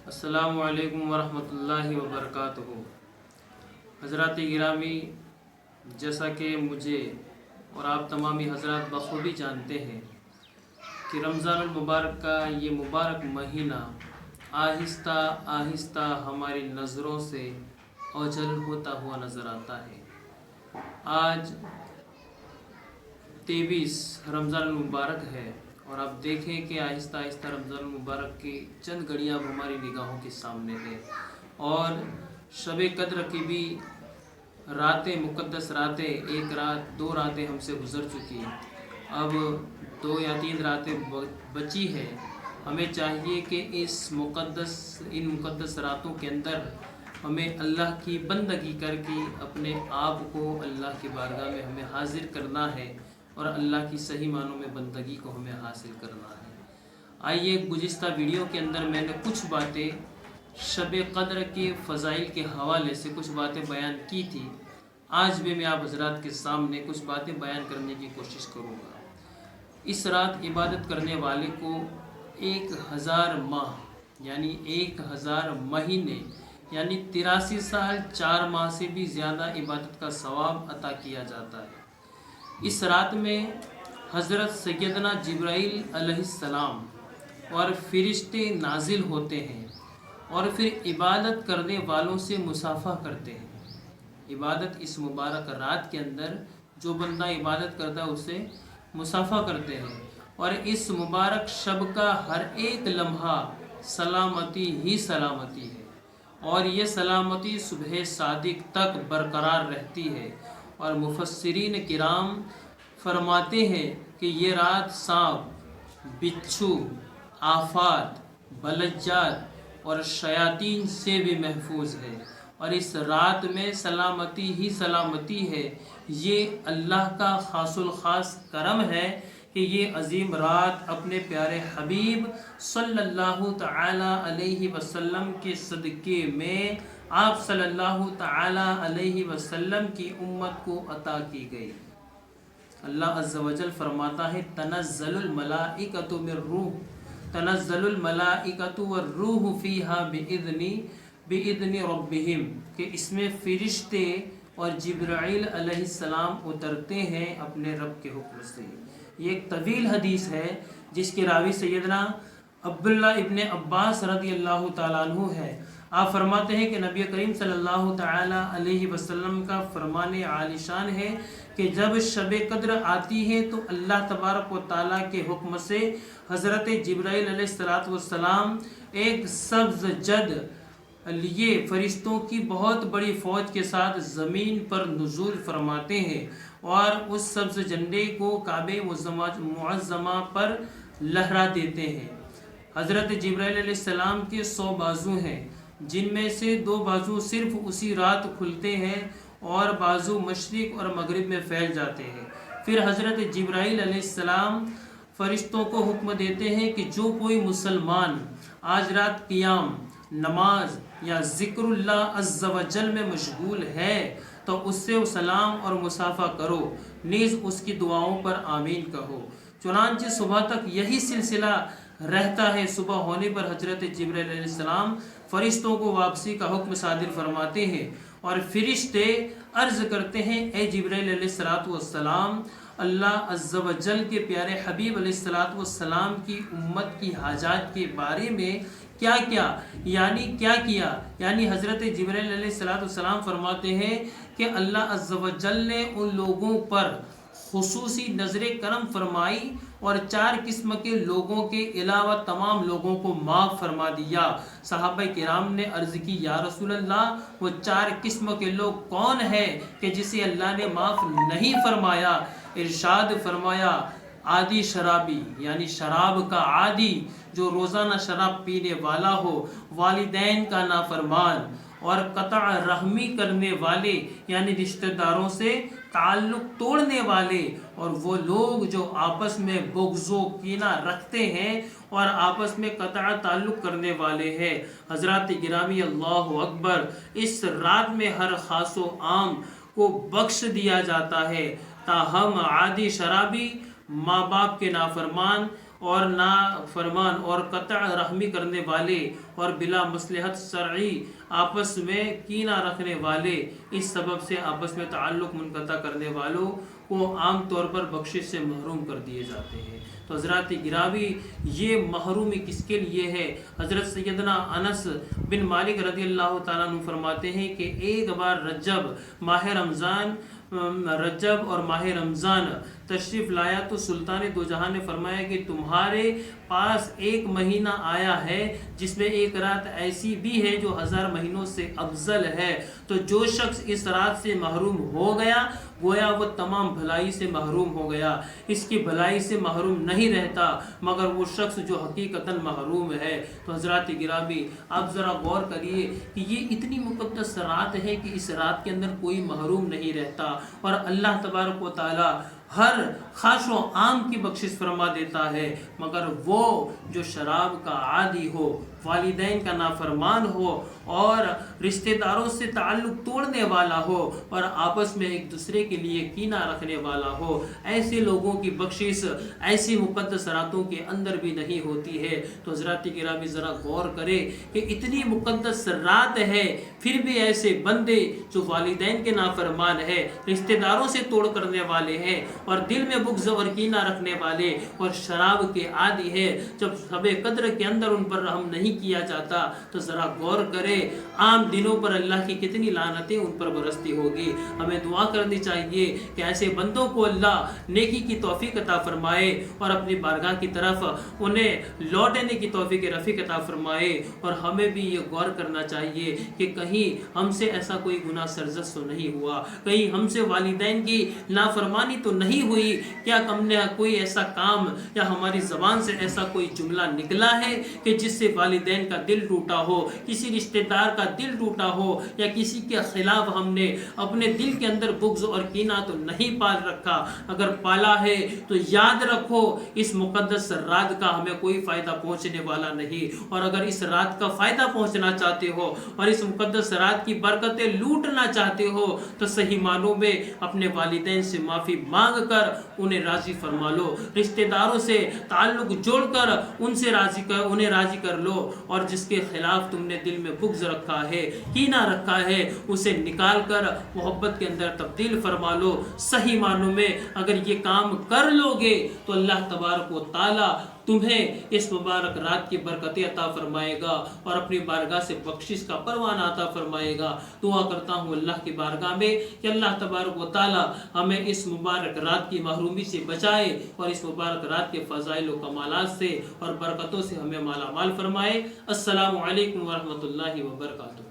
अस्सलामु अलैकुम वरहमतुल्लाहि वबरकातुहू। हज़रात गिरामी, जैसा कि मुझे और आप तमामी हज़रात बखूबी जानते हैं कि रमज़ानुल मुबारक का ये मुबारक महीना आहिस्ता आहिस्ता हमारी नज़रों से ओझल होता हुआ नज़र आता है। आज 23 रमज़ानुल मुबारक है और आप देखें कि आहिस्ता आहिस्ता रमज़ानुल मुबारक की चंद घड़ियाँ अब हमारी निगाहों के सामने है और शब कद्र की भी रातें, मुक़द्दस रातें, एक रात 2 रातें हमसे गुज़र चुकी हैं। अब 2 या 3 रातें बची है। हमें चाहिए कि इन मुक़द्दस रातों के अंदर हमें अल्लाह की बंदगी करके अपने आप को अल्लाह की बारगाह में हमें हाजिर करना है और अल्लाह की सही मानों में बंदगी को हमें हासिल करना है। आइए, गुज़िश्ता वीडियो के अंदर मैंने कुछ बातें शब क़द्र के फ़ज़ाइल के हवाले से कुछ बातें बयान की थी। आज भी मैं आप हज़रात के सामने कुछ बातें बयान करने की कोशिश करूँगा। इस रात इबादत करने वाले को 1000 माह यानी 1000 महीने यानी 83 साल 4 माह से भी ज़्यादा इबादत का सवाब अता किया जाता है। इस रात में हज़रत सैयदना जिब्राईल अलैहिस्सलाम और फ़रिश्ते नाजिल होते हैं और फिर इबादत करने वालों से मुसाफ़ा करते हैं। इबादत इस मुबारक रात के अंदर जो बंदा इबादत करता है उससे मुसाफ़ा करते हैं और इस मुबारक शब का हर एक लम्हा सलामती ही सलामती है और ये सलामती सुबह सादिक तक बरकरार रहती है। और मुफस्सिरीन किराम फरमाते हैं कि ये रात सांप, बिच्छू, आफात, बलज्जात और शयातीन से भी महफूज है और इस रात में सलामती ही सलामती है। ये अल्लाह का खासुल खास करम है कि ये अजीम रात अपने प्यारे हबीब सल्लल्लाहु तआला अलैहि वसल्लम के सदक़े में आप सल्लल्लाहु तआला अलैहि वसल्लम की उम्मत को अता की गई। अल्लाह अज़्ज़ा वजल फरमाता है, तनज़्ज़लुल मलाइकतु मिर्रूह तनज़्ज़लुल मलाइकतु वर्रूहु फ़ीहा बिइज़्नि रब्बिहिम, कि इसमें फ़रिश्ते और जिब्राईल अलैहिस्सलाम उतरते हैं अपने रब के हुक्म से। ये एक तवील हदीस है जिसके रावी सैयदना अब्दुल्ला इब्न अब्बास रज़ियल्लाहु ताला अन्हु है। आप फरमाते हैं कि नबी करीम सल्लल्लाहु ताला अलैहि वसल्लम का फरमाने आलिशान है कि जब शब कद्र आती है तो अल्लाह तबारक व ताला के हुक्म से हज़रत जिब्राईल अलैहिस्सलाम एक सब्ज़ जद लिए फ़रिश्तों की बहुत बड़ी फ़ौज के साथ ज़मीन पर नुज़ूल फरमाते हैं और उस सब्ज़ झंडे को काबे मुअज़्ज़मा पर लहरा देते हैं। हज़रत जिब्राईल अलैहिस्सलाम के 100 बाजू हैं जिनमें से 2 बाजू सिर्फ़ उसी रात खुलते हैं और बाजू मशरिक़ और मगरिब में फैल जाते हैं। फिर हज़रत जिब्राईल अलैहिस्सलाम फ़रिश्तों को हुक्म देते हैं कि जो कोई मुसलमान आज रात क़ियाम, नमाज या ज़िक्रुल्लाह अज़्ज़ा वजल में मशगूल है तो उससे सलाम और मुसाफ़ा करो, नीज़ उसकी दुआओं पर आमीन कहो। चुनांचे सुबह तक यही सिलसिला रहता है। सुबह होने पर हज़रत जिब्राईल अलैहिस्सलाम फ़रिश्तों को वापसी का हुक्म सादिर फरमाते हैं और फ़रिश्ते अर्ज़ करते हैं, ए जिब्राईल अलैहिस्सलाम, अल्लाह अज़्ज़ा वजल के प्यारे हबीब अलैहिस्सलाम की उम्मत की हाजात के बारे में क्या किया यानी हज़रत जिब्राईल अलैहिस्सलाम फरमाते हैं कि अल्लाह अज़्ज़ा वजल ने उन लोगों पर खुसूसी नज़र करम फरमाई और 4 किस्म के लोगों के अलावा तमाम लोगों को माफ़ फरमा दिया। सहाबा किराम ने अर्ज़ की, या रसूल अल्लाह, वो 4 किस्म के लोग कौन है कि जिसे अल्लाह ने माफ़ नहीं फरमाया? इरशाद फरमाया, आदि शराबी यानी शराब का आदि जो रोज़ाना शराब पीने वाला हो, वालिदैन का नाफरमान और कतअ रहमी करने वाले यानी रिश्तेदारों से ताल्लुक़ तोड़ने वाले और वो लोग जो आपस में बुग़्ज़ो कीना रखते हैं और आपस में कतअ ताल्लुक़ करने वाले हैं। हज़रात गिरामी, अल्लाहु अकबर, इस रात में हर ख़ास व आम को बख्श दिया जाता है। ताहम आदि शराबी, माँ बाप के नाफरमान اور نافرمان اور قطع رحمی کرنے والے اور بلا مصلحت شرعی آپس میں کینہ رکھنے والے، اس سبب سے آپس میں تعلق منقطع کرنے والوں کو عام طور پر بخشش سے محروم کر دیے جاتے ہیں۔ تو حضرات گرامی، یہ محرومی کس کے لیے ہے؟ حضرت سیدنا انس بن مالک رضی اللہ تعالیٰ عنہ فرماتے ہیں کہ ایک بار رجب اور ماہ رمضان تشریف لایا تو سلطان دو جہاں نے فرمایا کہ تمہارے پاس ایک مہینہ آیا ہے جس میں ایک رات ایسی بھی ہے جو 1000 مہینوں سے افضل ہے، تو جو شخص اس رات سے محروم ہو گیا گویا وہ تمام بھلائی سے محروم ہو گیا، اس کی بھلائی سے محروم نہیں رہتا مگر وہ شخص جو حقیقتاً محروم ہے۔ تو حضرات گرامی، آپ ذرا غور کریے کہ یہ اتنی مقدس رات ہے کہ اس رات کے اندر کوئی محروم نہیں رہتا، اور اللہ تبارک و تعالی ہر خاص و عام کی بخشش فرما دیتا ہے، مگر وہ جو شراب کا عادی ہو، والدین کا نافرمان ہو اور رشتہ داروں سے تعلق توڑنے والا ہو اور آپس میں ایک دوسرے کے لیے کینہ رکھنے والا ہو، ایسے لوگوں کی بخشش ایسی مقدس راتوں کے اندر بھی نہیں ہوتی ہے۔ تو حضرات گرامی ذرا غور کرے کہ اتنی مقدس رات ہے پھر بھی ایسے بندے جو والدین کے نافرمان ہے، رشتہ داروں سے توڑ کرنے والے ہیں اور دل میں بغض اور کینہ رکھنے والے اور شراب کے عادی ہے، جب شب قدر کے اندر ان پر رحم نہیں کیا جاتا تو ذرا غور کرے عام دنوں پر اللہ کی کتنی لعنتیں ان پر برستی ہوگی۔ ہمیں دعا کرنی چاہیے کہ ایسے بندوں کو اللہ نیکی کی توفیق عطا فرمائے اور اپنی بارگاہ کی طرف انہیں لوٹنے کی توفیق رفیق عطا فرمائے، اور ہمیں بھی یہ غور کرنا چاہیے کہ کہیں ہم سے ایسا کوئی گناہ سرزد تو نہیں ہوا، کہیں ہم سے والدین کی نافرمانی تو نہیں ہوئی، کیا ہم نے کوئی ایسا کام یا ہماری زبان سے ایسا کوئی جملہ نکلا ہے کہ جس سے والدین کا دل ٹوٹا ہو، کسی رشتہ دار کا دل ٹوٹا ہو، یا کسی کے خلاف ہم نے اپنے دل کے اندر بغض اور کینہ تو نہیں پال رکھا؟ اگر پالا ہے تو یاد رکھو اس مقدس رات کا ہمیں کوئی فائدہ پہنچنے والا نہیں، اور اگر اس رات کا فائدہ پہنچنا چاہتے ہو اور اس مقدس رات کی برکتیں لوٹنا چاہتے ہو تو صحیح معنوں میں اپنے والدین سے معافی مانگ کر انہیں راضی فرما لو، رشتہ داروں سے تعلق جوڑ کر انہیں راضی کر لو، اور جس کے خلاف تم نے دل میں بغض رکھا ہے، کینہ رکھا ہے، اسے نکال کر محبت کے اندر تبدیل فرما لو۔ صحیح معنوں میں اگر یہ کام کر لو گے تو اللہ تبارک و تعالی تمہیں اس مبارک رات کی برکتیں عطا فرمائے گا اور اپنی بارگاہ سے بخشش کا پروانہ عطا فرمائے گا۔ دعا کرتا ہوں اللہ کی بارگاہ میں کہ اللہ تبارک و تعالی ہمیں اس مبارک رات کی محرومی سے بچائے اور اس مبارک رات کے فضائل و کمالات سے اور برکتوں سے ہمیں مالا مال فرمائے۔ السلام علیکم ورحمۃ اللہ وبرکاتہ۔